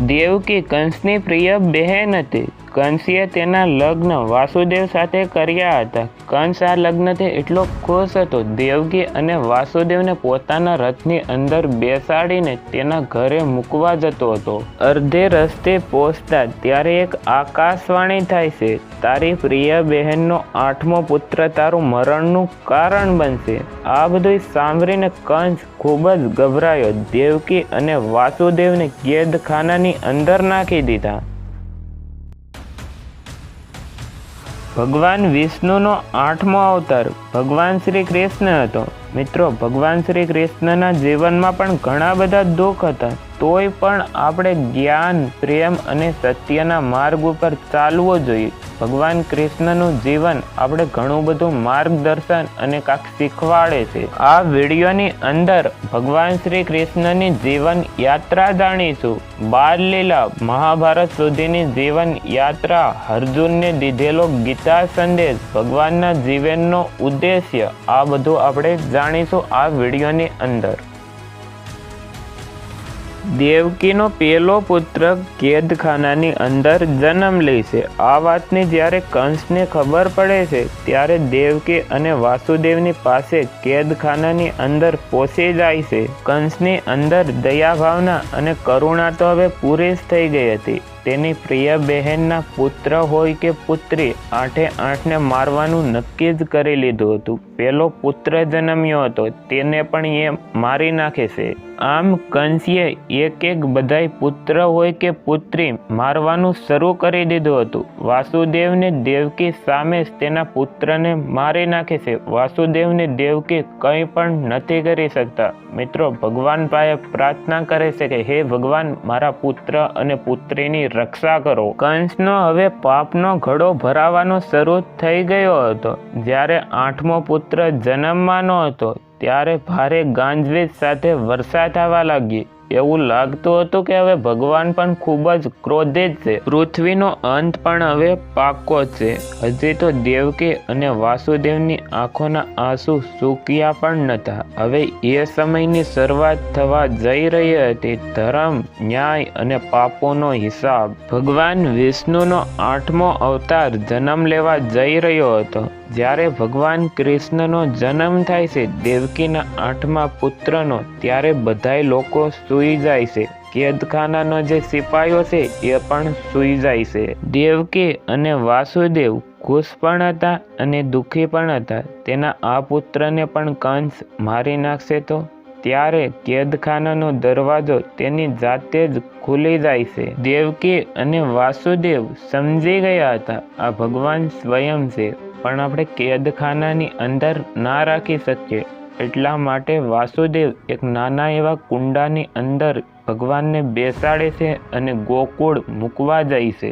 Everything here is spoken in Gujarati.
દેવકી કંસની પ્રિય બહેન હતી. કંસે તેના લગ્ન વાસુદેવ સાથે કર્યા હતા. કંસ આ લગ્નથી એટલો ખુશ હતો. દેવકી અને વાસુદેવને પોતાના રથની અંદર બેસાડીને તેના ઘરે મૂકવા જતો હતો. અડધે રસ્તે પહોંચતા ત્યારે એક આકાશવાણી થાય છે, તારી પ્રિય બહેનનો 8મો પુત્ર તારું મરણનું કારણ બનશે. આ બધું સાંભળીને કંસ ખૂબ જ ગભરાયો. દેવકી અને વાસુદેવને કેદખાનાની અંદર નાખી દીધા. ભગવાન વિષ્ણુનો 8મો અવતાર ભગવાન શ્રી કૃષ્ણ હતો. મિત્રો, ભગવાન શ્રી કૃષ્ણના જીવનમાં પણ ઘણા બધા દુઃખ હતા. તોય પણ આપણે જ્ઞાન, પ્રેમ અને સત્યના માર્ગ ઉપર ચાલવું જોઈએ. ભગવાન કૃષ્ણનું જીવન આપણે ઘણું બધું માર્ગદર્શન અને કાંક શીખવાડે છે. આ વિડીયોની અંદર ભગવાન શ્રી કૃષ્ણની જીવન યાત્રા જાણીશું. બાલ લીલા મહાભારત સુધીની જીવન યાત્રા, અર્જુનને દીધેલો ગીતા સંદેશ, ભગવાનના જીવનનો ઉદ્દેશ્ય, આ બધું આપણે જાણીશું આ વિડીયોની અંદર. દેવકીનો પહેલો પુત્ર કેદખાનાની અંદર જન્મ લે છે. આ વાતની જ્યારે કંસને ખબર પડે છે ત્યારે દેવકી અને વાસુદેવની પાસે કેદખાનાની અંદર પહોંચી જાય છે. કંસની અંદર દયા ભાવના અને કરુણા તો હવે પૂરી જ થઈ ગઈ હતી. તેની પ્રિય બહેનના પુત્ર હોય કે પુત્રી, 8ને મારવાનું નક્કી જ કરી લીધું હતું. પહેલો પુત્ર જન્મ્યો હતો, તેને પણ એ મારી નાખે છે. આમ કંસે એક બધાય પુત્ર હોય કે પુત્રી મારવાનું શરૂ કરી દીધું હતું. વાસુદેવને દેવકી સામે તેના પુત્રને મારી નાખે છે. વાસુદેવને દેવકી કંઈ પણ નથી કરી શકતા. મિત્રો, ભગવાન પાસે પ્રાર્થના કરે છે કે હે ભગવાન, મારા પુત્ર અને પુત્રીની રક્ષા કરો. કંસનો હવે પાપનો ઘડો ભરાવાનો શરૂ થઈ ગયો હતો. જ્યારે 8મો પુત્ર જન્મવાનો હતો ત્યારે ભારે ગાંજવીજ સાથે વર્ષા થવા લાગી. એવું લાગતું હતું કે હવે ભગવાન પણ ખૂબ જ ક્રોધિત છે. પૃથ્વીનો અંત પણ હવે પાક્કો છે. હજી તો દેવકી અને વાસુદેવની આંખોના આંસુ સૂક્યા પણ નહોતા. હવે એ સમયની શરૂઆત થવા જઈ રહી હતી. ધર્મ, ન્યાય અને પાપોનો હિસાબ. ભગવાન વિષ્ણુનો 8મો અવતાર જન્મ લેવા જઈ રહ્યો હતો. જ્યારે ભગવાન કૃષ્ણનો જન્મ થાય છે દેવકીના 8મા પુત્રનો, ત્યારે બધાય લોકો સૂઈ જાય છે. કેદખાનાનો જે સિપાહીઓ છે એ પણ સૂઈ જાય છે. દેવકી અને વાસુદેવ ખુશ પણ હતા અને દુઃખી પણ હતા. તેના આ પુત્રને પણ કંસ મારી નાખશે તો ત્યારે કેદખાનાનો દરવાજો તેની જાતે જ ખુલી જાય છે. દેવકી અને વાસુદેવ સમજી ગયા હતા આ ભગવાન સ્વયં છે, પણ આપણે કેદખાનાની અંદર ના રાખી શકીએ. એટલા માટે વાસુદેવ એક નાના એવા કુંડાની અંદર ભગવાનને બેસાડે છે અને ગોકુળ મૂકવા જાય છે.